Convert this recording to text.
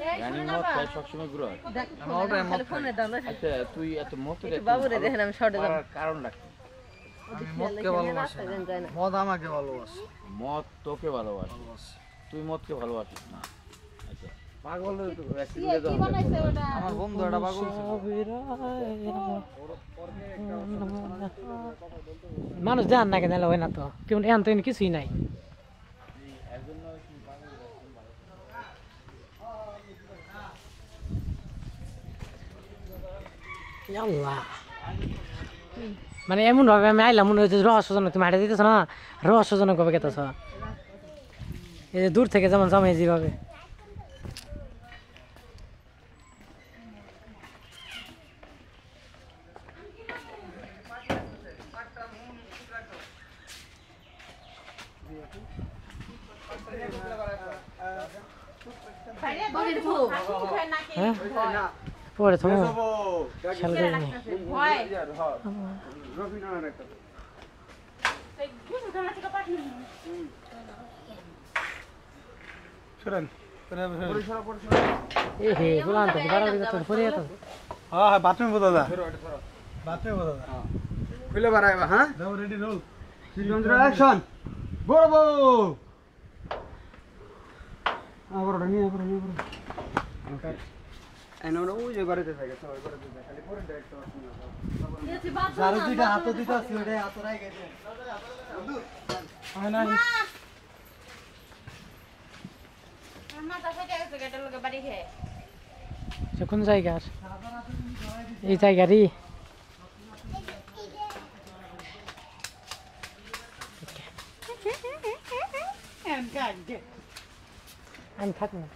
রানী মদ খাই সবসময় ঘুরো আচ্ছা তুই এত মদ বাবুরে দেখেন আমি শর্টে যাব কারণ রাখি আমি মদকে ভালোবাসি মদ আমাকে ভালোবাসে মদ তোকে ভালোবাসে তুই মদকে ভালোবাসিস না আচ্ছা পাগল আমার বন্ধু এটা পাগল মানুষ জান না কেন হয় না তো কেউ এন তো কিছুই নাই আল্লাহ মানে এমন ভাবে আমি আইলাম মনে হচ্ছে রহস্যজনক তুমি হাঁটে দিতেছ না রহস্যজনক ভাবে গেতেছ এই যে দূর থেকে যেমন জামাই যেভাবে পরে থামো খেয়াল করি নি খুলে বাড়াইবা হ্যাঁ রেডি রোল শ্রীচন্দ্র অ্যাকশন বড় বড় নিয়ে এনওনো ওই যে বাড়িতে থাকে সবাই বাড়িতে থাকে খালি পরে ডাইরেক্ট যারা দুইটা হাত দিতে আছে ওটা হাত রাই গেছে বন্ধু হয় না আমার তো ফেটে গেছে গেটের লগে বাড়ি খেয়ে কোন জায়গার এই জায়গারই আমি থাক না